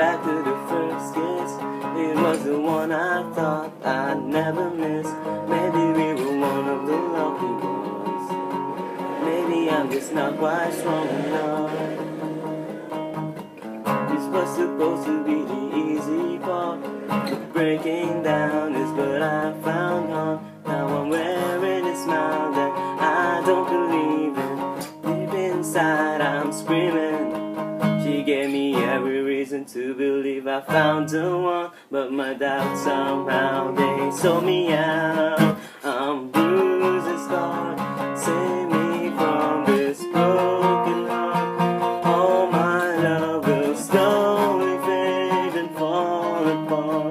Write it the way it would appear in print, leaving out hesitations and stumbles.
back to the first kiss. It was the one I thought I'd never miss. Maybe we were one of the lucky ones. Maybe I'm just not quite strong enough. This was supposed to be the easy part. The breaking down is what I found hard. Now I'm wearing a smile that I don't believe in. Deep inside I'm screaming. She gave me every reason to believe I found the one, but my doubts somehow they sold me out. I'm bruised and scarred. Save me from this broken heart. All my love will slowly fade and fall apart.